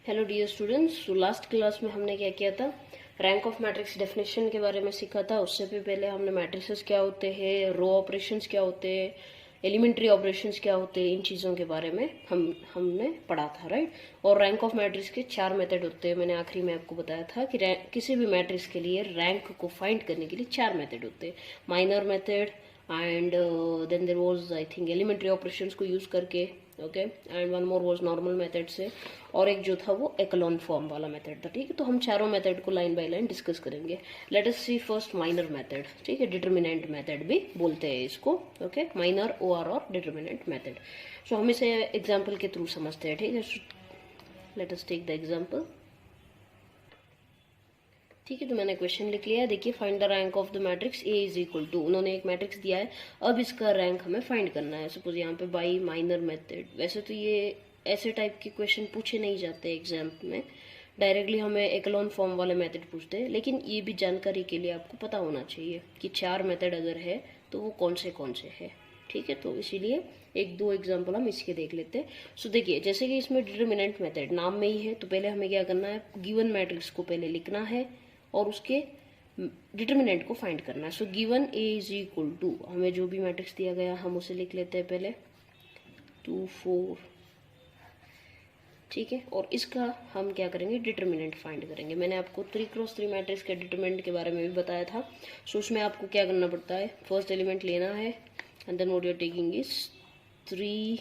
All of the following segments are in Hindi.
हेलो डियर स्टूडेंट्स, तो लास्ट क्लास में हमने क्या किया था, रैंक ऑफ मैट्रिक्स डेफिनेशन के बारे में सीखा था। उससे भी पहले हमने मैट्रिसेस क्या होते हैं, रो ऑपरेशंस क्या होते हैं, एलिमेंट्री ऑपरेशंस क्या होते हैं, इन चीज़ों के बारे में हमने पढ़ा था, राइट। और रैंक ऑफ मैट्रिक्स के 4 मेथड होते हैं। मैंने आखिरी में आपको बताया था कि किसी भी मैट्रिक्स के लिए रैंक को फाइंड करने के लिए 4 मेथड होते हैं। Minor method and then there was I think elementary operations को यूज़ करके, okay, and one more was normal method से, और एक जो था वो एक्लोन फॉर्म वाला मेथड था। ठीक है, तो हम चारों मेथड को लाइन बाय लाइन डिस्कस करेंगे। Let us see first minor method. ठीक है, डिटर्मिनेंट मेथड भी बोलते हैं इसको। ओके, माइनर ओआर और डिटर्मिनेंट मेथड। सो हम इसे एग्जाम्पल के थ्रू समझते हैं। ठीक है, let us take the example. ठीक है, तो मैंने क्वेश्चन लिख लिया। देखिए, find the rank of the matrix A is equal to, उन्होंने एक मैट्रिक्स दिया है, अब इसका रैंक हमें फाइंड करना है। सपोज यहाँ पे बाई माइनर मेथड। वैसे तो ये ऐसे टाइप के क्वेश्चन पूछे नहीं जाते एग्जाम में, डायरेक्टली हमें एक्लोन फॉर्म वाले मेथड पूछते हैं। लेकिन ये भी जानकारी के लिए आपको पता होना चाहिए कि 4 मेथड अगर है तो वो कौन से है। ठीक है, तो इसीलिए एक दो एग्जाम्पल हम इसके देख लेते हैं। सो देखिए, जैसे कि इसमें डिटर्मिनेंट मेथड नाम में ही है, तो पहले हमें क्या करना है, गिवन मैट्रिक्स को पहले लिखना है और उसके डिटर्मिनेंट को फाइंड करना है। So given A is equal to, हमें जो भी मैट्रिक्स दिया गया हम उसे लिख लेते हैं पहले 2 4। ठीक है, और इसका हम क्या करेंगे, डिटर्मिनेंट फाइंड करेंगे। मैंने आपको 3x3 मैट्रिक्स के डिटर्मिनेंट के बारे में भी बताया था। सो उसमें आपको क्या करना पड़ता है, फर्स्ट एलिमेंट लेना है and then what you are taking is 3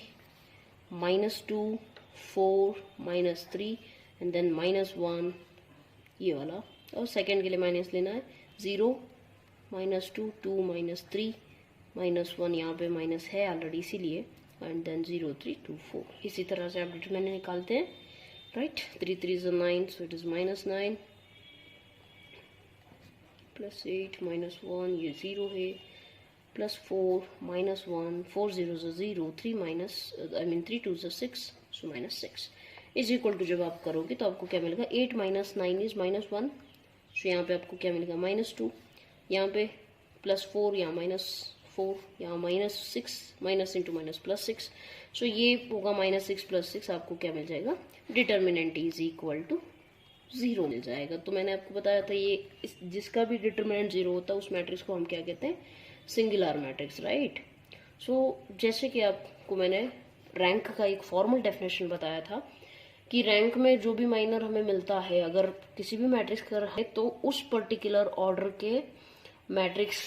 -2 4 -3 and then -1, ये वाला। और सेकेंड के लिए माइनस लेना है 0 -2 2 -3 -1, यहाँ पे माइनस है ऑलरेडी इसीलिए, एंड देन 0 3 2 4। इसी तरह से आप डिटरमिनेंट निकालते हैं, right. 3 3 is 9, so it is -9 +8 -1, ये 0 है, +4 -1 4 0 0 3 3 2 6, सो -6 इज इक्वल टू, जब आप करोगे तो आपको क्या मिलेगा, 8 -9 इज -1, सो यहाँ पे आपको क्या मिलेगा, -2, यहाँ पे +4, यहाँ -4, यहाँ -6, माइनस इंटू माइनस +6, सो ये होगा -6 +6, आपको क्या मिल जाएगा, डिटर्मिनेंट इज इक्वल टू 0 मिल जाएगा। तो मैंने आपको बताया था ये जिसका भी डिटर्मिनेंट 0 होता है उस मैट्रिक्स को हम क्या कहते हैं, सिंगुलर मैट्रिक्स, राइट। सो जैसे कि आपको मैंने रैंक का एक फॉर्मल डेफिनेशन बताया था कि रैंक में जो भी माइनर हमें मिलता है, अगर किसी भी मैट्रिक्स का है तो उस पर्टिकुलर ऑर्डर के मैट्रिक्स,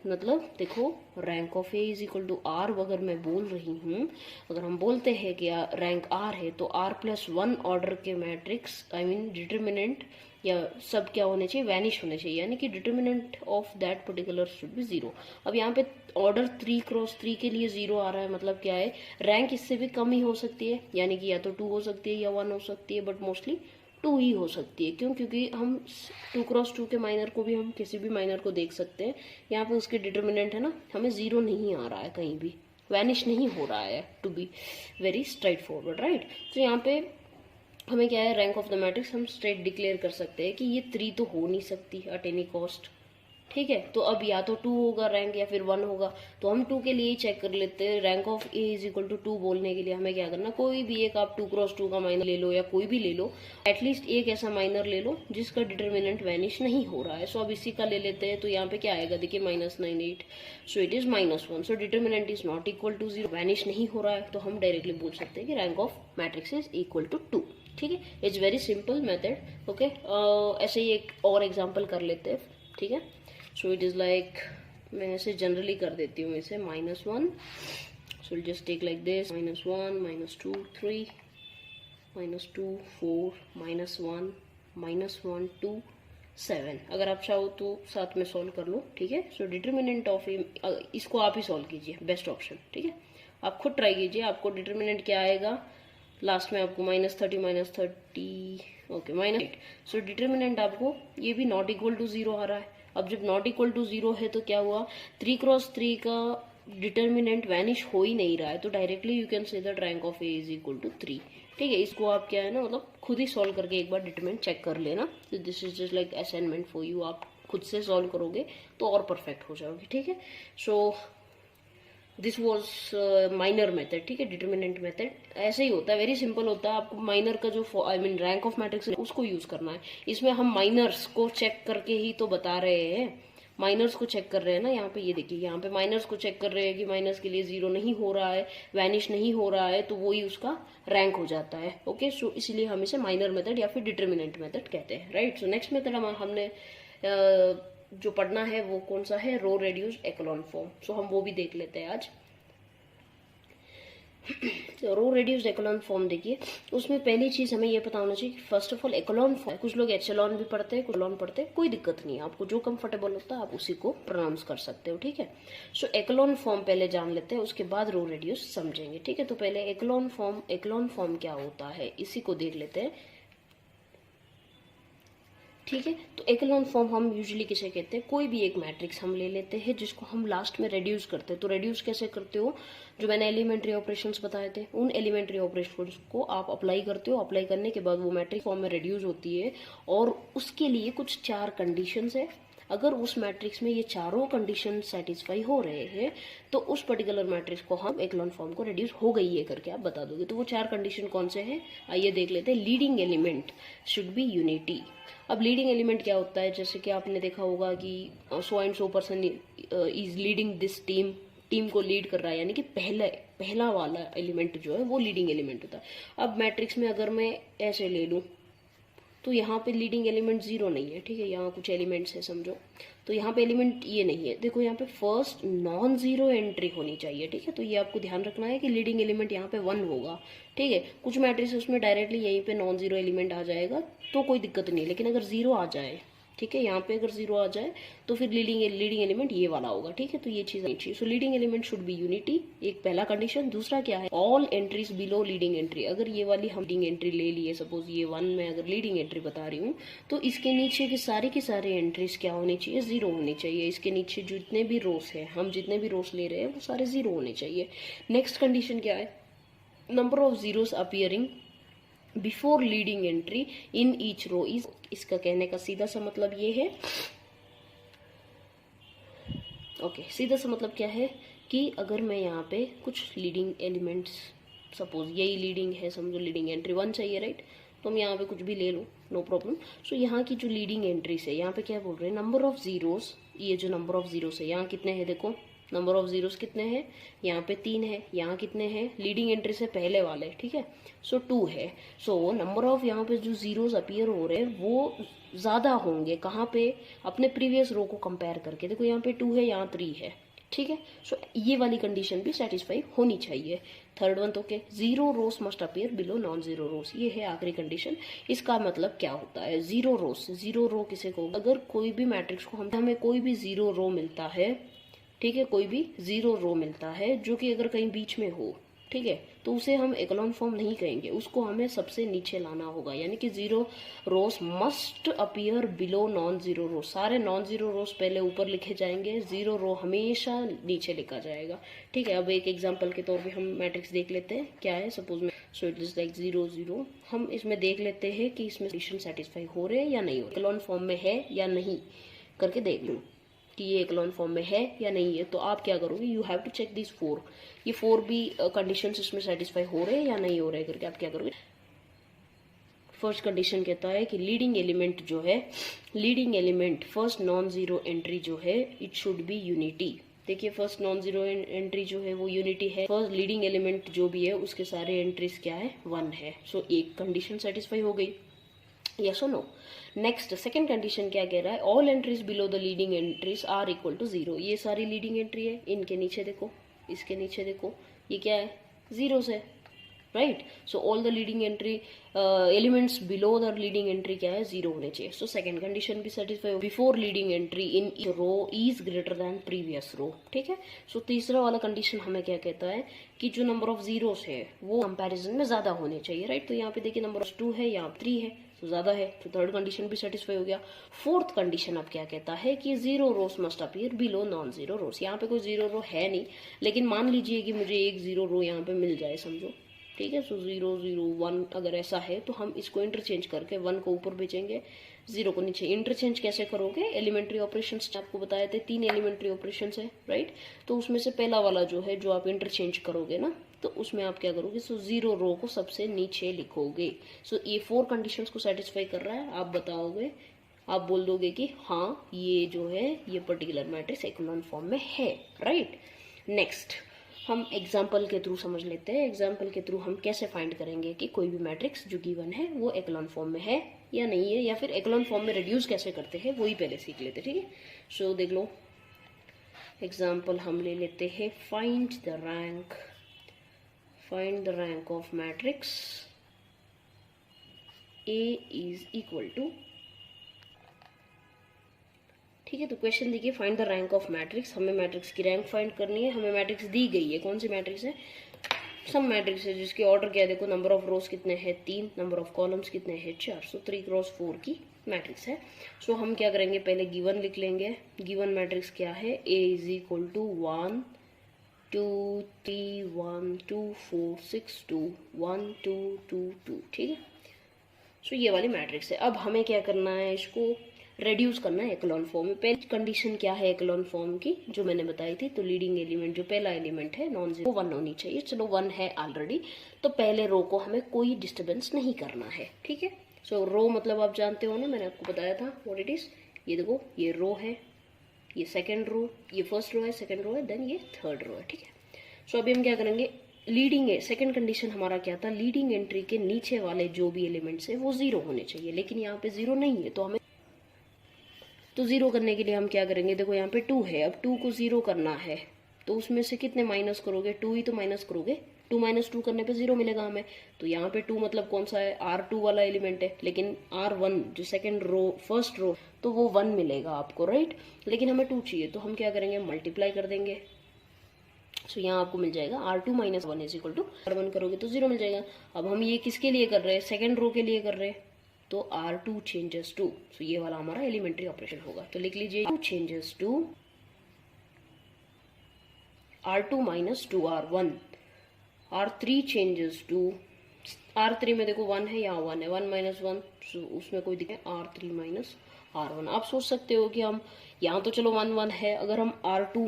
मतलब देखो rank of A is equal to R, अगर मैं बोल रही हूँ, अगर हम बोलते हैं कि रैंक आर है तो r+1 ऑर्डर के मैट्रिक्स, आई मीन डिटर्मिनेंट या सब क्या होने चाहिए, वैनिश होने चाहिए, यानी कि determinant of that particular should be 0। अब यहाँ पे ऑर्डर 3x3 के लिए 0 आ रहा है, मतलब क्या है, रैंक इससे भी कम ही हो सकती है, यानी कि या तो 2 हो सकती है या 1 हो सकती है, बट मोस्टली 2 ही हो सकती है। क्यों? क्योंकि हम 2x2 के माइनर को भी, हम किसी भी माइनर को देख सकते हैं, यहाँ पे उसके डिटर्मिनेंट है ना, हमें 0 नहीं आ रहा है, कहीं भी वैनिश नहीं हो रहा है, to be very straightforward, right. तो यहाँ पे हमें क्या है, रैंक ऑफ द मैट्रिक्स हम स्ट्रेट डिक्लेयर कर सकते हैं कि ये 3 तो हो नहीं सकती एट एनी कॉस्ट। ठीक है, तो अब या तो 2 होगा रैंक या फिर 1 होगा, तो हम 2 के लिए ही चेक कर लेते हैं। Rank of A is equal to 2 बोलने के लिए हमें क्या करना, कोई भी एक आप 2x2 का माइनर ले लो या कोई भी ले लो, एटलीस्ट एक ऐसा माइनर ले लो जिसका डिटर्मिनेंट वैनिश नहीं हो रहा है। सो अब इसी का ले लेते हैं, तो यहाँ पे क्या आएगा, देखिए -9 8, so it is -1, so determinant is not equal to 0, vanish नहीं हो रहा है, तो हम डायरेक्टली बोल सकते हैं कि rank of matrix is equal to 2। ठीक है, it's very simple method. Okay, ऐसे ही एक और एग्जाम्पल कर लेते हैं। ठीक है, सो इट इज़ लाइक, मैं ऐसे जनरली कर देती हूँ इसे -1, so just take like this, -1 -2 3 -2 4 -1 -1 2 7। अगर आप चाहो तो साथ में सॉल्व कर लो। ठीक है, सो डिटर्मिनेंट ऑफ इसको आप ही सॉल्व कीजिए, बेस्ट ऑप्शन। ठीक है, आप खुद ट्राई कीजिए, आपको डिटर्मिनेंट क्या आएगा लास्ट में, आपको -30 -30, ओके -8। सो डिटर्मिनेंट आपको ये भी नॉट इक्वल टू 0 आ रहा है। अब जब नॉट इक्वल टू 0 है तो क्या हुआ, 3x3 का डिटर्मिनेंट वैनिश हो ही नहीं रहा है, तो directly you can say that rank of A is equal to 3। ठीक है, इसको आप क्या है ना, मतलब खुद ही सॉल्व करके एक बार डिटर्मिनेंट चेक कर लेना। तो this is just like assignment for you, आप खुद से सॉल्व करोगे तो और परफेक्ट हो जाओगे। ठीक है, so this was minor method, ठीक है, डिटर्मिनेंट मेथड ऐसे ही होता है, वेरी सिंपल होता है। आपको माइनर का जो I mean rank of matrix उसको यूज करना है। इसमें हम माइनर्स को चेक करके ही तो बता रहे हैं, माइनर्स को चेक कर रहे हैं ना। यहाँ पे ये देखिए, यहाँ पे माइनर्स को चेक कर रहे हैं कि माइनस के लिए जीरो नहीं हो रहा है, वैनिश नहीं हो रहा है, तो वही उसका रैंक हो जाता है। ओके, सो इसलिए हम इसे माइनर मेथड या फिर डिटर्मिनेंट मेथड कहते हैं, राइट। सो नेक्स्ट मेथड हमने जो पढ़ना है वो कौन सा है, रो रेड्यूस्ड एक्लोन फॉर्म। सो हम वो भी देख लेते हैं आज। रो रेड्यूस्ड एक्लोन फॉर्म देखिए, उसमें पहली चीज हमें ये पता होना चाहिए कि first of all echelon form, कुछ लोग एचेलॉन भी पढ़ते हैं, कुछ एलोन पढ़ते हैं, कोई दिक्कत नहीं है, आपको जो कंफर्टेबल होता है आप उसी को प्रोनाउंस कर सकते हो, ठीक है। सो एक्लोन फॉर्म पहले जान लेते हैं, उसके बाद रो रेड्यूस समझेंगे, ठीक है। तो पहले एक्लोन फॉर्म क्या होता है इसी को देख लेते हैं, ठीक है। तो एक्लोन फॉर्म हम यूजुअली किसे कहते हैं, कोई भी एक मैट्रिक्स हम ले लेते हैं जिसको हम लास्ट में रेड्यूस करते हैं। तो रेड्यूस कैसे करते हो, जो मैंने एलिमेंट्री ऑपरेशंस बताए थे उन एलिमेंट्री ऑपरेशंस को आप अप्लाई करते हो, अप्लाई करने के बाद वो मैट्रिक्स फॉर्म में रेड्यूस होती है, और उसके लिए कुछ 4 कंडीशंस है। अगर उस मैट्रिक्स में ये चारों कंडीशन सेटिस्फाई हो रहे हैं तो उस पर्टिकुलर मैट्रिक्स को हम एक्लोन फॉर्म को रेड्यूस हो गई है करके आप बता दोगे। तो वो 4 कंडीशन कौन से हैं, आइए देख लेते हैं। Leading element should be unity. अब लीडिंग एलिमेंट क्या होता है, जैसे कि आपने देखा होगा कि so and so person is leading this team को लीड कर रहा है, यानी कि पहला वाला एलिमेंट जो है वो लीडिंग एलिमेंट होता है। अब मैट्रिक्स में अगर मैं ऐसे ले लूं तो यहाँ पे लीडिंग एलिमेंट 0 नहीं है, ठीक है, यहाँ कुछ एलिमेंट्स है समझो, तो यहाँ पे एलिमेंट ये नहीं है। देखो यहाँ पे फर्स्ट नॉन जीरो एंट्री होनी चाहिए, ठीक है। तो ये आपको ध्यान रखना है कि लीडिंग एलिमेंट यहाँ पे 1 होगा, ठीक है। कुछ मैट्रिक्स उसमें डायरेक्टली यहीं पे नॉन जीरो एलिमेंट आ जाएगा तो कोई दिक्कत नहीं है, लेकिन अगर 0 आ जाए, ठीक है, यहाँ पे अगर 0 आ जाए तो फिर लीडिंग एलिमेंट ये वाला होगा, ठीक है। तो ये चीज नहीं चाहिए। So leading element should be unity, एक पहला कंडीशन। दूसरा क्या है, all entries below leading entry. अगर ये वाली हम लीडिंग एंट्री ले लिए, सपोज ये 1 में अगर लीडिंग एंट्री बता रही हूँ, तो इसके नीचे की सारी एंट्रीज क्या होनी चाहिए, 0 होनी चाहिए। इसके नीचे जितने भी रोस है, हम जितने भी रोस ले रहे हैं वो सारे 0 होने चाहिए। नेक्स्ट कंडीशन क्या है, number of zeros appearing before leading entry in each row is. इसका कहने का सीधा सा मतलब ये है, ओके, सीधा सा मतलब क्या है कि अगर मैं यहाँ पे कुछ लीडिंग एलिमेंट्स, सपोज यही लीडिंग है, समझो लीडिंग एंट्री 1 चाहिए, राइट, तो हम यहाँ पे कुछ भी ले लूँ, नो प्रॉब्लम। सो यहाँ की जो लीडिंग एंट्रीज है, यहाँ पे क्या बोल रहे हैं, नंबर ऑफ जीरोस, ये जो नंबर ऑफ जीरोस है यहाँ कितने हैं, देखो नंबर ऑफ जीरोस कितने हैं, यहाँ पे 3 है, यहाँ कितने हैं, लीडिंग एंट्री से पहले वाले, ठीक है, सो 2 है। सो नंबर ऑफ यहाँ पे जो जीरोस अपीयर हो रहे हैं वो ज्यादा होंगे, कहाँ पे, अपने प्रीवियस रो को कंपेयर करके। देखो यहाँ पे 2 है, यहाँ 3 है, ठीक है। सो ये वाली कंडीशन भी सेटिस्फाई होनी चाहिए। थर्ड वन तो क्या, 0 rows must appear below non zero rows, ये है आखिरी कंडीशन। इसका मतलब क्या होता है, 0 रोस, 0 रो किसे को, अगर कोई भी मैट्रिक्स को हमें कोई भी 0 रो मिलता है, ठीक है, कोई भी 0 रो मिलता है जो कि अगर कहीं बीच में हो, ठीक है, तो उसे हम एक्लोन फॉर्म नहीं कहेंगे, उसको हमें सबसे नीचे लाना होगा। यानी कि 0 rows must appear below non zero row, सारे नॉन जीरो रोस पहले ऊपर लिखे जाएंगे, 0 रो हमेशा नीचे लिखा जाएगा, ठीक है। अब एक एग्जांपल के तौर पे हम मैट्रिक्स देख लेते हैं, क्या है, सपोज में, सो इट इज लाइक 0 0। हम इसमें देख लेते हैं कि इसमें कंडीशन सेटिस्फाई हो रहे हैं या नहीं हो, एक्लोन फॉर्म में है या नहीं करके देख लूँ कि ये एक्लोन फॉर्म में है या नहीं है। तो आप क्या करोगे, you have to check this 4, ये 4 भी कंडीशंस इसमें सेटिस्फाई हो रहे हैं या नहीं हो रहे करके आप क्या करोगे। फर्स्ट कंडीशन कहता है कि लीडिंग एलिमेंट जो है, leading element first non zero entry जो है, इट शुड बी यूनिटी। देखिए फर्स्ट नॉन जीरो एंट्री जो है वो यूनिटी है, फर्स्ट लीडिंग एलिमेंट जो भी है उसके सारे एंट्रीज क्या है, 1 है। सो एक कंडीशन सेटिस्फाई हो गई, यस और नो। नेक्स्ट सेकंड कंडीशन क्या कह रहा है, all entries below the leading entries are equal to 0। ये सारी लीडिंग एंट्री है, इनके नीचे देखो, इसके नीचे देखो, ये क्या है, 0 है, right. So all the leading entry elements below the leading entry क्या है, 0 होने चाहिए। सो सेकंड कंडीशन भी सेटिस्फाई हो, before leading entry in row is greater than previous row, ठीक है। सो तीसरा वाला कंडीशन हमें क्या कहता है कि जो नंबर ऑफ जीरोस है वो कंपैरिजन में ज्यादा होने चाहिए, राइट। तो यहाँ पे देखिए नंबर ऑफ 2 है, यहाँ 3 है, तो ज्यादा है, तो थर्ड कंडीशन भी सेटिस्फाई हो गया। फोर्थ कंडीशन अब क्या कहता है कि 0 rows must appear below non zero rows. यहाँ पे कोई 0 रो है नहीं, लेकिन मान लीजिए कि मुझे एक 0 रो यहाँ पे मिल जाए, समझो ठीक है। सो 0 0 1 अगर ऐसा है तो हम इसको इंटरचेंज करके 1 को ऊपर भेजेंगे, 0 को नीचे। इंटरचेंज कैसे करोगे, एलिमेंट्री ऑपरेशंस आपको बताए थे, 3 एलिमेंट्री ऑपरेशंस है राइट। तो उसमें से पहला वाला जो है जो आप इंटरचेंज करोगे ना, तो उसमें आप क्या करोगे, सो 0 रो को सबसे नीचे लिखोगे। सो ये 4 कंडीशंस को सेटिस्फाई कर रहा है, आप बताओगे, आप बोल दोगे कि हाँ ये जो है ये पर्टिकुलर मैट्रिक्स एक्लोन फॉर्म में है राइट। नेक्स्ट हम एग्जाम्पल के थ्रू समझ लेते हैं। एग्जाम्पल के थ्रू हम कैसे फाइंड करेंगे कि कोई भी मैट्रिक्स जो गिवन है वो एक्लोन फॉर्म में है या नहीं है, या फिर एक्लोन फॉर्म में रिड्यूस कैसे करते हैं वही पहले सीख लेते हैं, ठीक है। सो देख लो एग्जाम्पल हम ले लेते हैं, find the rank of matrix A is equal to, ठीक है। तो क्वेश्चन देखिए, find the rank of matrix, हमें मैट्रिक्स की रैंक फाइंड करनी है। हमें मैट्रिक्स दी गई है, कौन सी मैट्रिक्स है, सम मैट्रिक्स है जिसके ऑर्डर क्या है, देखो नंबर ऑफ रोज कितने हैं 3, नंबर ऑफ कॉलम्स कितने हैं 4, सो 3 क्रॉस 4 की मैट्रिक्स है। सो हम क्या करेंगे, पहले गिवन लिख लेंगे। गिवन मैट्रिक्स क्या है, A इज इक्वल टू 1 2 3 1 2 4 6 2 1 2 2 2, ठीक है। सो ये वाली मैट्रिक्स है। अब हमें क्या करना है, इसको रेड्यूस करना है एक्लोन फॉर्म में। पहली कंडीशन क्या है एक्लोन फॉर्म की, जो मैंने बताई थी, तो लीडिंग एलिमेंट जो पहला एलिमेंट है नॉन जीरो 1 होनी चाहिए। चलो 1 है ऑलरेडी, तो पहले रो को हमें कोई डिस्टर्बेंस नहीं करना है, ठीक है। सो रो मतलब आप जानते हो ना, मैंने आपको बताया था व्हाट इट इज। ये देखो ये रो है, ये सेकेंड रो, ये फर्स्ट रो है, सेकेंड रो है, देन ये थर्ड रो है, ठीक है। सो अभी हम क्या करेंगे, लीडिंग है, सेकंड कंडीशन हमारा क्या था, लीडिंग एंट्री के नीचे वाले जो भी एलिमेंट्स है वो 0 होने चाहिए, लेकिन यहाँ पे 0 नहीं है। तो हमें तो 0 करने के लिए हम क्या करेंगे, देखो यहाँ पे 2 है, अब 2 को 0 करना है, तो उसमें से कितने माइनस करोगे, 2 ही तो माइनस करोगे। 2 माइनस 2 करने पे 0 मिलेगा हमें। तो यहाँ पे 2 मतलब कौन सा है, R2 वाला एलिमेंट है, लेकिन R1 जो सेकंड रो फर्स्ट रो, तो वो 1 मिलेगा आपको राइट। लेकिन हमें 2 चाहिए, तो हम क्या करेंगे, मल्टीप्लाई कर देंगे। सो यहाँ आपको मिल जाएगा R2 minus 1 is equal to R1 करोगे तो 0 मिल जाएगा। अब हम ये किसके लिए कर रहे हैं, सेकंड रो के लिए कर रहे हैं, तो R2 चेंजेस टू, सो ये वाला हमारा एलिमेंट्री ऑपरेशन होगा। तो लिख लीजिए R2 changes to R2 minus 2 R1, R3 changes to, R3 में देखो 1 है, यहाँ 1 है, 1 माइनस 1, उसमें कोई दिक्कत, R3 माइनस R1। आप सोच सकते हो कि हम यहाँ तो चलो 1 1 है, अगर हम R2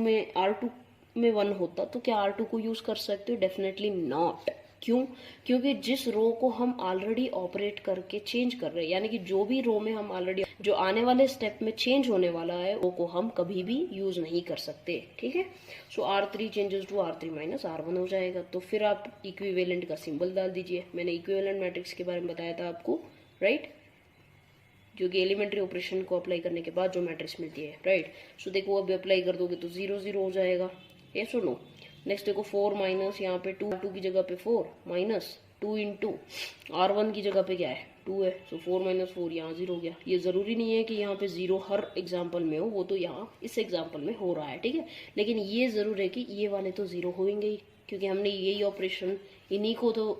में 1 होता तो क्या R2 को यूज कर सकते हो, डेफिनेटली नॉट। क्यों, क्योंकि जिस रो को हम ऑलरेडी ऑपरेट करके चेंज कर रहे हैं, यानी कि जो भी रो में हम ऑलरेडी जो आने वाले स्टेप में चेंज होने वाला है वो को हम कभी भी यूज नहीं कर सकते, ठीक है। सो R3 changes to R3 minus R1 हो जाएगा। तो फिर आप इक्विवेलेंट का सिंबल डाल दीजिए। मैंने इक्विवेलेंट मैट्रिक्स के बारे में बताया था आपको राइट, जो कि एलिमेंट्री ऑपरेशन को अप्लाई करने के बाद जो मैट्रिक्स मिलती है राइट। सो देखो अभी अप्लाई कर दोगे तो 0 0 हो जाएगा, ये सुनो। नेक्स्ट देखो 4 माइनस यहाँ पे 2 की जगह पे 4 माइनस 2 इंटू R1 की जगह पे क्या है 2 है, सो 4 माइनस 4 यहाँ 0 हो गया। ये जरूरी नहीं है कि यहाँ पे 0 हर एग्जाम्पल में हो, वो तो यहाँ इस एग्जाम्पल में हो रहा है, ठीक है। लेकिन ये जरूर है कि ये वाले तो 0 होंगे ही, क्योंकि हमने यही ऑपरेशन इन्हीं को तो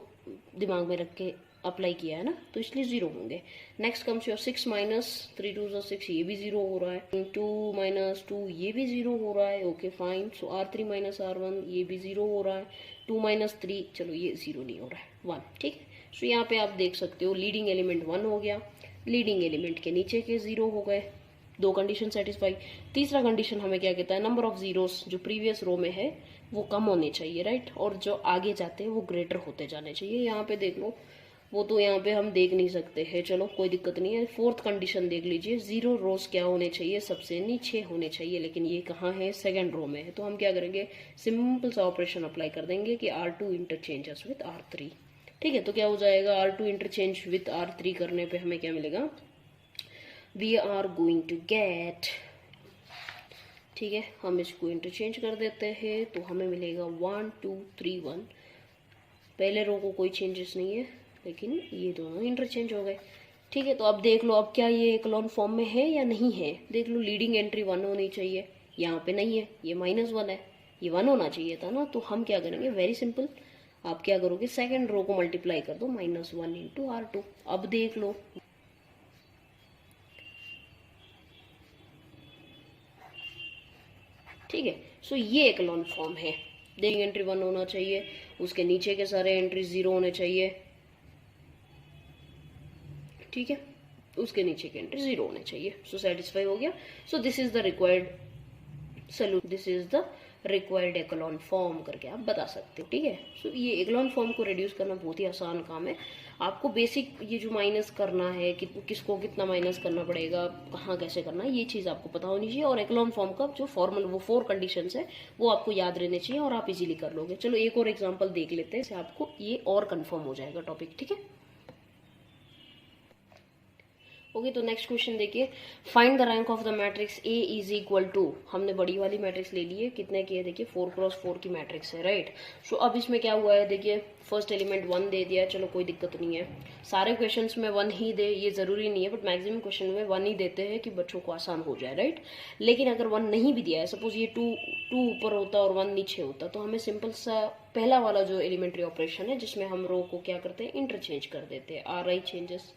दिमाग में रख के अप्लाई किया है ना, तो इसलिए 0 होंगे। नेक्स्ट कम्स योर 6 माइनस 3 2 6, ये भी 0 हो रहा है। 2 माइनस 2 ये भी 0 हो रहा है, ओके फाइन। सो R3 माइनस R1 ये भी 0 हो रहा है। 2 माइनस 3 चलो ये 0 नहीं हो रहा है, 1, ठीक है। सो यहाँ पे आप देख सकते हो लीडिंग एलिमेंट 1 हो गया, लीडिंग एलिमेंट के नीचे के 0 हो गए, 2 कंडीशन सेटिस्फाई। तीसरा कंडीशन हमें क्या कहता है, नंबर ऑफ जीरोस जो प्रीवियस रो में है वो कम होने चाहिए राइट, और जो आगे जाते हैं वो ग्रेटर होते जाने चाहिए। यहाँ पे देख लो, वो तो यहाँ पे हम देख नहीं सकते हैं, चलो कोई दिक्कत नहीं है। फोर्थ कंडीशन देख लीजिए, 0 रोज क्या होने चाहिए, सबसे नीचे होने चाहिए, लेकिन ये कहाँ है, सेकंड रो में है। तो हम क्या करेंगे, सिंपल सा ऑपरेशन अप्लाई कर देंगे कि R2 इंटरचेंजेस विथ R3, ठीक है। तो क्या हो जाएगा, R2 इंटरचेंज विथ R3 करने पे हमें क्या मिलेगा, we are going to get, ठीक है, हम इसको इंटरचेंज कर देते हैं तो हमें मिलेगा 1 2 3 1। पहले रो को कोई चेंजेस नहीं है, लेकिन ये दोनों इंटरचेंज हो गए, ठीक है। तो अब देख लो, अब क्या ये एक्लोन फॉर्म में है या नहीं है, देख लो लीडिंग एंट्री 1 होनी चाहिए, यहाँ पे नहीं है, ये -1 है, ये 1 होना चाहिए था ना। तो हम क्या करेंगे, वेरी सिंपल, आप क्या करोगे, सेकंड रो को मल्टीप्लाई कर दो -1 इंटू R2। अब देख लो, ठीक है। सो ये एक्लोन फॉर्म है, लीडिंग एंट्री 1 होना चाहिए, उसके नीचे के सारे एंट्री 0 होने चाहिए, ठीक है, उसके नीचे के एंट्री 0 होने चाहिए। सो सेटिस्फाई हो गया। सो this is the required solution, this is the required echelon form करके आप बता सकते हो, ठीक है। सो ये एक्लोन फॉर्म को रिड्यूस करना बहुत ही आसान काम है। आपको बेसिक ये जो माइनस करना है कि किसको कितना माइनस करना पड़ेगा, कहाँ कैसे करना है, ये चीज़ आपको पता होनी चाहिए। और एक्लोन फॉर्म का जो फॉर्मल वो 4 कंडीशंस है वो आपको याद रहने चाहिए और आप इजीली कर लोगे। चलो एक और एग्जांपल देख लेते हैं, इससे आपको ये और कंफर्म हो जाएगा टॉपिक, ठीक है। ओके, तो नेक्स्ट क्वेश्चन देखिए, find the rank of the matrix A is equal to, हमने बड़ी वाली मैट्रिक्स ले ली है, कितने की है देखिए 4x4 की मैट्रिक्स है, राइट। सो अब इसमें क्या हुआ है देखिए, फर्स्ट एलिमेंट 1 दे दिया है, चलो कोई दिक्कत नहीं है। सारे क्वेश्चंस में 1 ही दे ये जरूरी नहीं है, बट मैक्सिमम क्वेश्चन में 1 ही देते हैं कि बच्चों को आसान हो जाए, राइट। लेकिन अगर 1 नहीं भी दिया है, सपोज ये 2 ऊपर होता और 1 नीचे होता, तो हमें सिंपल सा पहला वाला जो एलिमेंट्री ऑपरेशन है जिसमें हम रो को क्या करते हैं, इंटरचेंज कर देते हैं, RI changes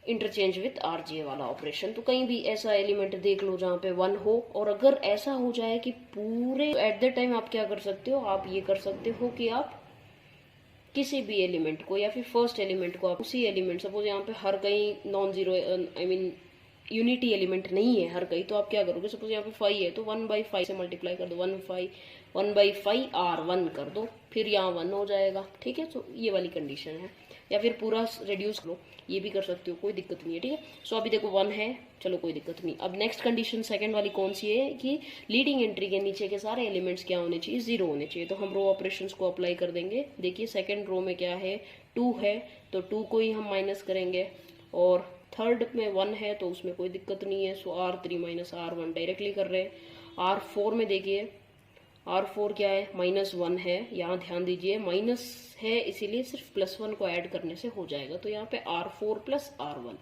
interchange with RJ वाला ऑपरेशन। तो कहीं भी ऐसा एलिमेंट देख लो जहाँ पे 1 हो, और अगर ऐसा हो जाए कि पूरे एट द टाइम आप क्या कर सकते हो, आप ये कर सकते हो कि आप किसी भी एलिमेंट को या फिर फर्स्ट एलिमेंट को आप उसी एलिमेंट, सपोज यहाँ पे हर कहीं non zero I mean unity element नहीं है हर कहीं, तो आप क्या करोगे, सपोज यहाँ पे 5 है तो 1/5 से मल्टीप्लाई कर दो, 1/5 R1 कर दो, फिर यहाँ 1 हो जाएगा, ठीक है। तो ये वाली कंडीशन है, या फिर पूरा रिड्यूस करो, ये भी कर सकते हो, कोई दिक्कत नहीं है, ठीक है। सो अभी देखो 1 है, चलो कोई दिक्कत नहीं। अब नेक्स्ट कंडीशन सेकंड वाली कौन सी है कि लीडिंग एंट्री के नीचे के सारे एलिमेंट्स क्या होने चाहिए, 0 होने चाहिए। तो हम रो ऑपरेशंस को अप्लाई कर देंगे। देखिए सेकंड रो में क्या है, 2 है तो 2 को ही हम माइनस करेंगे, और थर्ड में 1 है तो उसमें कोई दिक्कत नहीं है। सो R3 माइनस R1 डायरेक्टली कर रहे हैं। R4 में देखिए, R4 क्या है, -1 है, यहाँ ध्यान दीजिए माइनस है इसीलिए सिर्फ +1 को ऐड करने से हो जाएगा। तो यहाँ पे R4 + R1,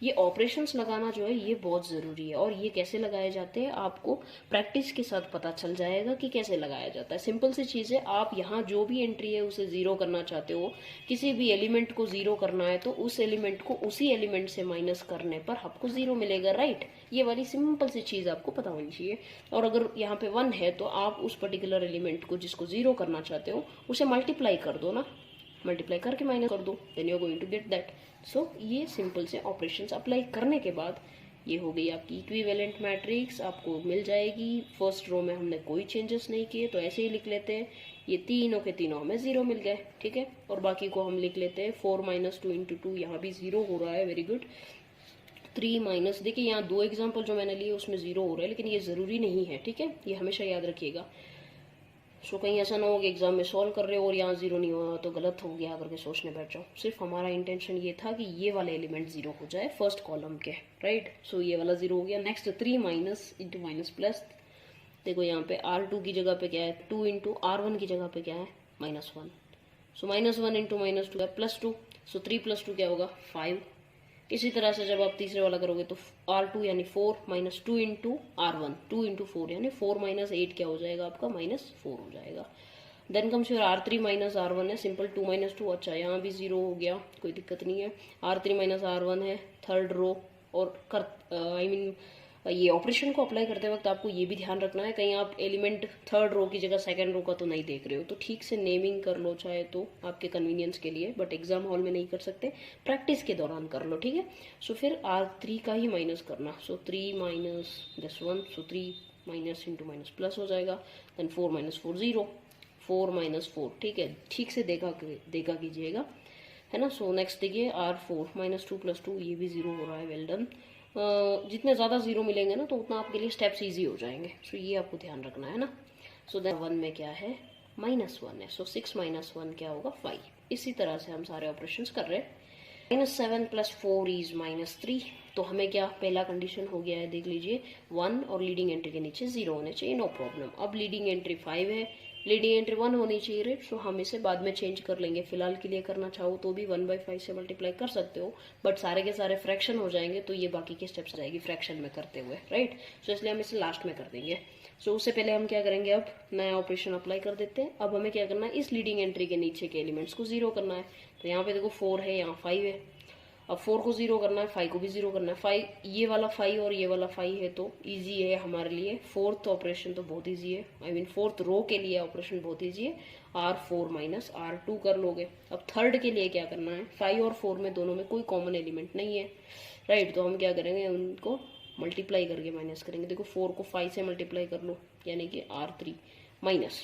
ये ऑपरेशंस लगाना जो है ये बहुत ज़रूरी है। और ये कैसे लगाए जाते हैं आपको प्रैक्टिस के साथ पता चल जाएगा कि कैसे लगाया जाता है। सिंपल सी चीज़ है, आप यहाँ जो भी एंट्री है उसे 0 करना चाहते हो, किसी भी एलिमेंट को 0 करना है, तो उस एलिमेंट को उसी एलिमेंट से माइनस करने पर आपको 0 मिलेगा, राइट। ये वाली सिंपल सी चीज़ आपको पता होनी चाहिए। और अगर यहाँ पे 1 है तो आप उस पर्टिकुलर एलिमेंट को जिसको 0 करना चाहते हो उसे मल्टीप्लाई कर दो ना, मल्टीप्लाई करके माइनस कर दो, then you are going to get that. So ये सिंपल से ऑपरेशंस अप्लाई करने के बाद ये हो गई आपकी इक्विवेलेंट मैट्रिक्स, आपको मिल जाएगी। फर्स्ट रो में हमने कोई चेंजेस नहीं किए तो ऐसे ही लिख लेते हैं, ये तीनों के तीनों हमें 0 मिल गए, ठीक है। और बाकी को हम लिख लेते हैं 4 - 2 × 2, यहाँ भी 0 हो रहा है, वेरी गुड। 3 माइनस, देखिए यहाँ 2 एग्जाम्पल जो मैंने लिए उसमें 0 हो रहा है, लेकिन ये ज़रूरी नहीं है, ठीक है, ये हमेशा याद रखिएगा। सो कहीं ऐसा ना हो कि एग्जाम में सॉल्व कर रहे हो और यहाँ 0 नहीं हुआ तो गलत हो गया करके सोचने बैठ जाओ। सिर्फ हमारा इंटेंशन ये था कि ये वाले एलिमेंट 0 हो जाए फर्स्ट कॉलम के, राइट। सो ये वाला 0 हो गया। Next 3 minus into minus plus, देखो यहाँ पे R2 की जगह पे क्या है, 2 × R1 की जगह पे क्या है, -1। सो -1 × -2 है +2, सो 3 + 2 क्या होगा 5। इसी तरह से जब आप तीसरे वाला करोगे तो R2 यानी 4 - 2 × R1, 2 × 4 यानी 4 - 8 क्या हो जाएगा आपका -4 हो जाएगा। Then comes your R3 - R1 है, सिंपल 2 - 2, अच्छा यहाँ भी 0 हो गया, कोई दिक्कत नहीं है। R3 - R1 है थर्ड रो, और आई मीन ये ऑपरेशन को अप्लाई करते वक्त आपको ये भी ध्यान रखना है कहीं आप एलिमेंट थर्ड रो की जगह सेकंड रो का तो नहीं देख रहे हो, तो ठीक से नेमिंग कर लो चाहे तो आपके कन्वीनियंस के लिए, बट एग्जाम हॉल में नहीं कर सकते, प्रैक्टिस के दौरान कर लो, ठीक है। सो फिर R3 का ही माइनस करना, सो 3 minus this 1, so 3 minus into minus plus हो जाएगा। देन 4 - 4 0, 4 - 4, ठीक है, ठीक से देखा कीजिएगा, है ना। सो नेक्स्ट देखिए R4 - 2 + 2, ये भी 0 हो रहा है, वेल डन। जितने ज़्यादा 0 मिलेंगे ना तो उतना आपके लिए स्टेप्स इजी हो जाएंगे। सो ये आपको ध्यान रखना है ना। सो देन 1 में क्या है, -1 है, सो 6 - 1 क्या होगा 5। इसी तरह से हम सारे ऑपरेशंस कर रहे हैं। -7 + 4 इज -3, तो हमें क्या पहला कंडीशन हो गया है, देख लीजिए 1 और लीडिंग एंट्री के नीचे 0 होने चाहिए, नो प्रॉब्लम। अब लीडिंग एंट्री 5 है, लीडिंग एंट्री 1 होनी चाहिए, राइट। सो हम इसे बाद में चेंज कर लेंगे, फिलहाल के लिए करना चाहो तो भी 1/5 से मल्टीप्लाई कर सकते हो, बट सारे के सारे फ्रैक्शन हो जाएंगे तो ये बाकी के स्टेप्स जाएगी फ्रैक्शन में करते हुए, राइट। सो इसलिए हम इसे लास्ट में कर देंगे। सो उससे पहले हम क्या करेंगे, अब नया ऑपरेशन अप्लाई कर देते हैं। अब हमें क्या करना है, इस लीडिंग एंट्री के नीचे के एलिमेंट्स को 0 करना है। तो यहाँ पे देखो 4 है, यहाँ 5 है। अब 4 को 0 करना है, 5 को भी 0 करना है। 5 ये वाला 5 और ये वाला 5 है तो इजी है हमारे लिए। फोर्थ ऑपरेशन तो बहुत इजी है, आई मीन फोर्थ रो के लिए ऑपरेशन बहुत इजी है। R4 माइनस R2 कर लोगे। अब थर्ड के लिए क्या करना है, 5 और 4 में दोनों में कोई कॉमन एलिमेंट नहीं है, राइट। तो हम क्या करेंगे, उनको मल्टीप्लाई करके माइनस करेंगे। देखो 4 को 5 से मल्टीप्लाई कर लो, यानी कि R3 माइनस,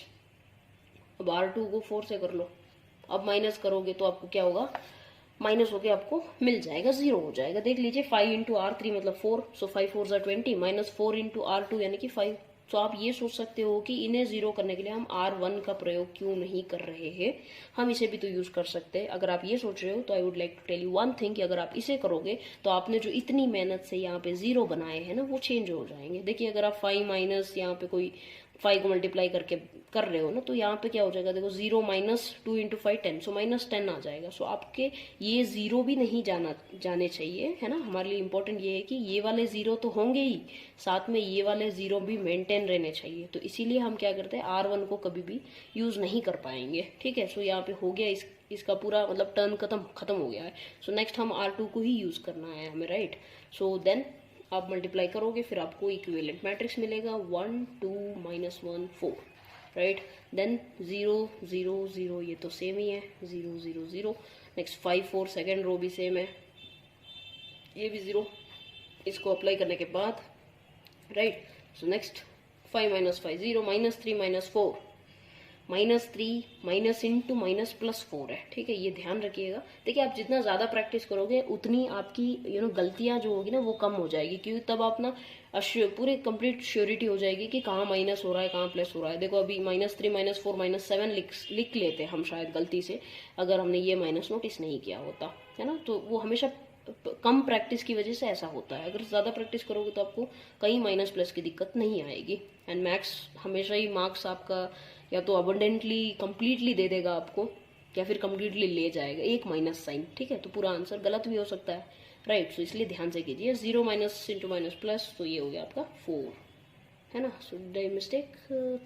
अब R2 को 4 से कर लो। अब माइनस करोगे तो आपको क्या होगा, माइनस होके आपको मिल जाएगा, 0 हो जाएगा। देख लीजिए 5 इंटू R3 मतलब 4, सो 5 4 ज़ा 20 माइनस 4 इंटू R2 यानी कि 5। तो आप ये सोच सकते हो कि इन्हें 0 करने के लिए हम R1 का प्रयोग क्यों नहीं कर रहे हैं, हम इसे भी तो यूज कर सकते हैं। अगर आप ये सोच रहे हो तो I would like to tell you one thing कि अगर आप इसे करोगे तो आपने जो इतनी मेहनत से यहाँ पे 0 बनाए हैं ना वो चेंज हो जाएंगे। देखिए अगर आप 5 माइनस यहाँ पे कोई 5 को मल्टीप्लाई करके कर रहे हो ना, तो यहाँ पे क्या हो जाएगा, देखो 0 माइनस 2 इंटू 5 10, सो माइनस 10 आ जाएगा। सो आपके ये 0 भी नहीं जाने चाहिए, है ना। हमारे लिए इंपॉर्टेंट ये है कि ये वाले 0 तो होंगे ही, साथ में ये वाले 0 भी मेंटेन रहने चाहिए। तो इसीलिए हम क्या करते हैं, R1 को कभी भी यूज नहीं कर पाएंगे, ठीक है। सो यहाँ पे हो गया इसका पूरा मतलब टर्न खत्म हो गया है। सो नेक्स्ट हम R2 को ही यूज करना है हमें, राइट। सो देन आप मल्टीप्लाई करोगे, फिर आपको इक्विवेलेंट मैट्रिक्स मिलेगा 1 2 माइनस 1 4, राइट। देन 0 0 0, ये तो सेम ही है, 0 0 0। नेक्स्ट 5 4 सेकेंड रो भी सेम है, ये भी 0। इसको अप्लाई करने के बाद, right, so next 5 minus 5 0, minus 3 minus 4, minus 3 minus into minus plus 4 है, ठीक है। ये ध्यान रखिएगा। देखिए आप जितना ज़्यादा प्रैक्टिस करोगे उतनी आपकी गलतियां जो होगी ना वो कम हो जाएगी, क्योंकि तब आप ना पूरे कंप्लीट श्योरिटी हो जाएगी कि कहाँ माइनस हो रहा है कहाँ प्लस हो रहा है। देखो अभी माइनस 3 माइनस 4 माइनस 7 लिख लेते हम शायद गलती से, अगर हमने ये माइनस नोटिस नहीं किया होता, है ना। तो वो हमेशा कम प्रैक्टिस की वजह से ऐसा होता है। अगर ज़्यादा प्रैक्टिस करोगे तो आपको कहीं माइनस प्लस की दिक्कत नहीं आएगी। एंड मैथ्स हमेशा ही मार्क्स आपका या तो अबंडेंटली कंप्लीटली दे देगा आपको, या फिर कंप्लीटली ले जाएगा एक माइनस साइन, ठीक है। तो पूरा आंसर गलत भी हो सकता है, राइट। सो इसलिए ध्यान से कीजिए। 0 माइनस इंटू माइनस प्लस, तो ये हो गया आपका 4, है ना। सो डे मिस्टेक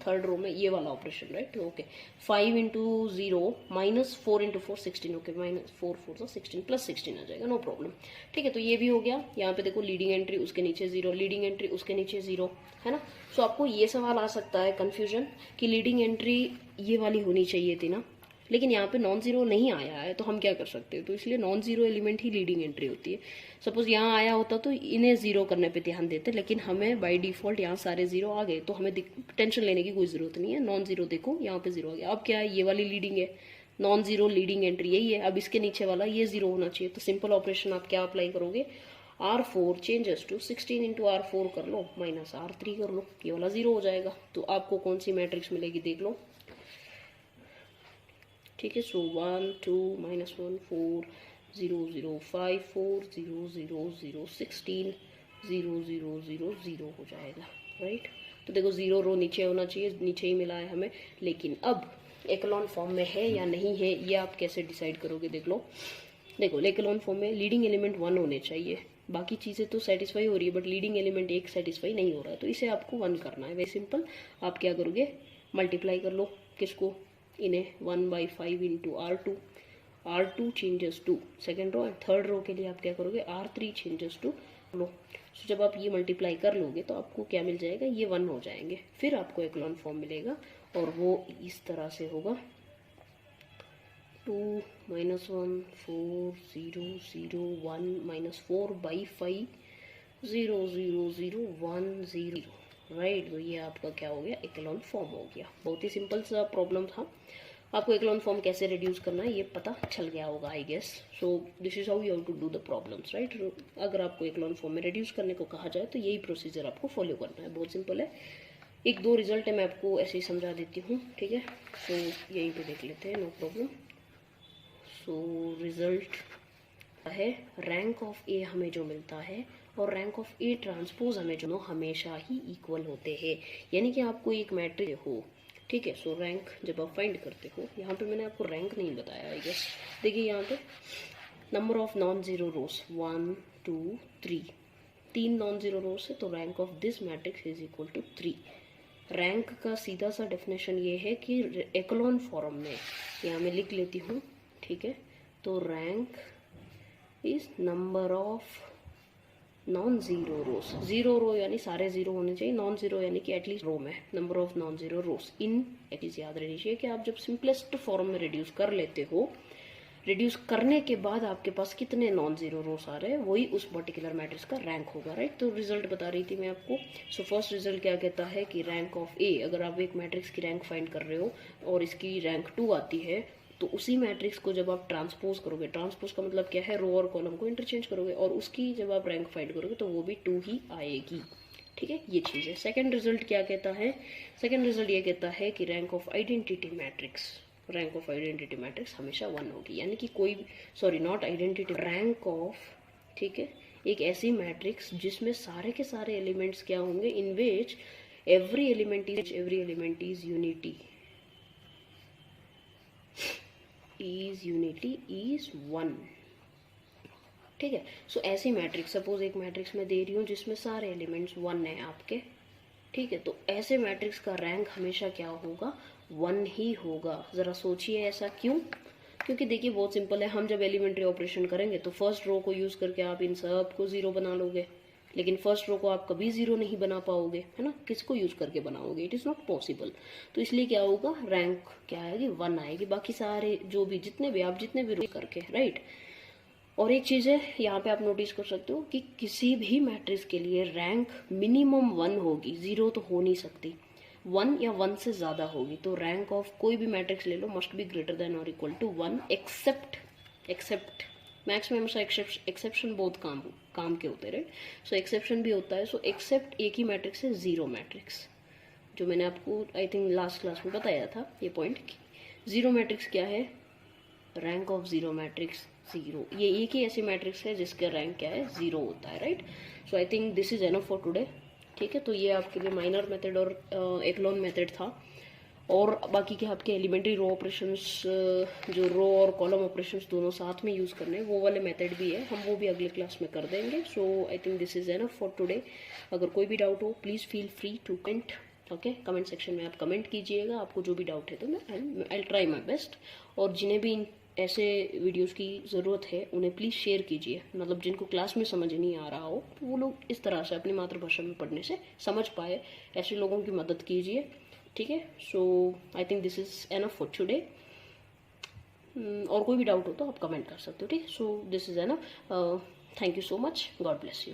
थर्ड रो में ये वाला operation, right, okay. 5 into 0 minus 4 into 4 16, okay. Minus 4 4 16 plus 16 आ जाएगा, नो प्रॉब्लम, ठीक है। तो ये भी हो गया। यहाँ पे देखो लीडिंग एंट्री उसके नीचे 0, लीडिंग एंट्री उसके नीचे 0, है ना। सो आपको ये सवाल आ सकता है कंफ्यूजन कि लीडिंग एंट्री ये वाली होनी चाहिए थी ना, लेकिन यहाँ पे नॉन जीरो नहीं आया है, तो हम क्या कर सकते हैं। तो इसलिए नॉन जीरो एलिमेंट ही लीडिंग एंट्री होती है। सपोज यहाँ आया होता तो इन्हें जीरो करने पे ध्यान देते, लेकिन हमें बाय डिफॉल्ट यहाँ सारे जीरो आ गए, तो हमें टेंशन लेने की कोई जरूरत नहीं है। नॉन जीरो देखो यहाँ पे जीरो आ गया। अब क्या है, ये वाली लीडिंग है, नॉन जीरो लीडिंग एंट्री यही है। अब इसके नीचे वाला ये जीरो होना चाहिए। तो सिंपल ऑपरेशन आप क्या अप्लाई करोगे, R4 changes to 16 into R4 कर लो माइनस R3 कर लो, ये वाला जीरो हो जाएगा। तो आपको कौन सी मैट्रिक्स मिलेगी देख लो, ठीक है। सो 1 2 माइनस 1 4 0 0 5 4 0 0 0 16 0 0 0 0 हो जाएगा, राइट। तो देखो जीरो रो नीचे होना चाहिए, नीचे ही मिला है हमें। लेकिन अब एक्लोन फॉर्म में है या नहीं है ये आप कैसे डिसाइड करोगे, देख लो। देखो एक्लोन फॉर्म में लीडिंग एलिमेंट 1 होने चाहिए, बाकी चीज़ें तो सेटिस्फाई हो रही है, बट लीडिंग एलिमेंट एक सेटिस्फाई नहीं हो रहा है, तो इसे आपको 1 करना है। Very simple. आप क्या करोगे, मल्टीप्लाई कर लो किसको, इन्हें 1/5 into R2 changes to second row, and third row के लिए आप क्या करोगे, R3 चेंजेस टू लो। सो जब आप ये मल्टीप्लाई कर लोगे तो आपको क्या मिल जाएगा, ये 1 हो जाएंगे। फिर आपको एक्लोन फॉर्म मिलेगा और वो इस तरह से होगा 2 माइनस 1 4 0 0 1 माइनस 4/5 0 0 0 1 0, राइट। तो ये आपका क्या हो गया, एक्लोन फॉर्म हो गया। बहुत ही सिंपल सा प्रॉब्लम था। आपको एक्लोन फॉर्म कैसे रिड्यूस करना है ये पता चल गया होगा I guess. So this is how you have to do the problems, right. अगर आपको एक्लोन फॉर्म में रिड्यूस करने को कहा जाए तो यही प्रोसीजर आपको फॉलो करना है, बहुत सिंपल है। एक दो रिजल्ट है मैं आपको ऐसे ही समझा देती हूँ, ठीक है। सो यहीं पे देख लेते हैं, नो प्रॉब्लम। सो रिजल्ट है रैंक ऑफ ए हमें जो मिलता है और रैंक ऑफ ए ट्रांसपोज हमें जो हमेशा ही इक्वल होते हैं, यानी कि आपको एक मैट्रिक्स हो, ठीक है। सो रैंक जब आप फाइंड करते हो, यहाँ पे मैंने आपको रैंक नहीं बताया आई गेस। देखिए यहाँ पे number of non zero rows 1 2 3, 3 non zero rows है, तो rank of this matrix is equal to 3। Rank का सीधा सा डेफिनेशन ये है कि एक्लोन फॉर्म में, यहाँ मैं लिख लेती हूँ, ठीक है। तो rank is number of non zero rows. Zero row यानी सारे जीरो होने चाहिए, नॉन जीरो यानी कि एटलीस्ट रो में number of non zero rose in. At least याद रहनी चाहिए कि आप जब सिंपलेस्ट फॉर्म में रिड्यूस कर लेते हो, रिड्यूस करने के बाद आपके पास कितने नॉन जीरो रोस आ रहे हैं, वही उस पर्टिकुलर मैट्रिक्स का रैंक होगा, राइट। तो रिजल्ट बता रही थी मैं आपको। सो फर्स्ट रिजल्ट क्या कहता है कि रैंक ऑफ ए, अगर आप एक मैट्रिक्स की रैंक फाइंड कर रहे हो और इसकी रैंक 2 आती है, तो उसी मैट्रिक्स को जब आप ट्रांसपोज करोगे, ट्रांसपोज का मतलब क्या है, रो और कॉलम को इंटरचेंज करोगे, और उसकी जब आप रैंक फाइंड करोगे तो वो भी 2 ही आएगी, ठीक है। ये चीज़ है। सेकेंड रिजल्ट क्या कहता है, सेकेंड रिजल्ट ये कहता है कि rank of identity matrix, rank of identity matrix हमेशा 1 होगी, यानी कि कोई, sorry not identity, rank of, ठीक है, एक ऐसी मैट्रिक्स जिसमें सारे के सारे एलिमेंट्स क्या होंगे, in which every element is unity, is 1, ठीक है। सो ऐसी मैट्रिक्स, सपोज एक मैट्रिक्स मैं दे रही हूँ जिसमें सारे एलिमेंट्स 1 है आपके, ठीक है, तो ऐसे मैट्रिक्स का रैंक हमेशा क्या होगा, 1 ही होगा। ज़रा सोचिए ऐसा क्यों, क्योंकि देखिए बहुत सिंपल है, हम जब एलिमेंट्री ऑपरेशन करेंगे तो फर्स्ट रो को यूज़ करके आप इन सब को 0 बना लोगे, लेकिन फर्स्ट रो को आप कभी 0 नहीं बना पाओगे, है ना, किसको यूज़ करके बनाओगे, इट इज़ नॉट पॉसिबल। तो इसलिए क्या होगा, रैंक क्या आएगी, 1 आएगी, बाकी सारे जो भी जितने भी रो करके, राइट। और एक चीज़ है यहाँ पे आप नोटिस कर सकते हो कि किसी भी मैट्रिक्स के लिए रैंक मिनिमम 1 होगी, 0 तो हो नहीं सकती, 1 या 1 से ज़्यादा होगी। तो रैंक ऑफ कोई भी मैट्रिक्स ले लो मस्ट बी ग्रेटर देन और इक्वल टू 1, एक्सेप्ट मैथ्स में हमेशा एक्सेप्शन बहुत काम के होते हैं, राइट। सो एक्सेप्शन भी होता है। सो एक्सेप्ट एक ही मैट्रिक्स है, जीरो मैट्रिक्स, जो मैंने आपको आई थिंक लास्ट क्लास में बताया था ये पॉइंट। जीरो मैट्रिक्स क्या है, रैंक ऑफ जीरो मैट्रिक्स 0, ये एक ही ऐसी मैट्रिक्स है जिसका रैंक क्या है, 0 होता है, right. So I think this is enough for today, ठीक है। तो ये आपके लिए माइनर मेथड और एक्लोन मेथड था, और बाकी के आपके एलिमेंट्री रो ऑपरेशंस, जो रो और कॉलम ऑपरेशंस दोनों साथ में यूज़ करने हैं, वो वाले मेथड भी है, हम वो भी अगले क्लास में कर देंगे। So I think this is enough for today. अगर कोई भी डाउट हो please feel free to comment, okay, comment section में आप कमेंट कीजिएगा, आपको जो भी डाउट है तो मैं आई ट्राई माई बेस्ट। और जिन्हें भी ऐसे वीडियोस की ज़रूरत है उन्हें प्लीज़ शेयर कीजिए, मतलब जिनको क्लास में समझ नहीं आ रहा हो तो वो लोग इस तरह से अपनी मातृभाषा में पढ़ने से समझ पाए, ऐसे लोगों की मदद कीजिए, ठीक है। So I think this is enough for today. और कोई भी डाउट हो तो आप कमेंट कर सकते हो, ठीक है। So this is enough, thank you so much, God bless you.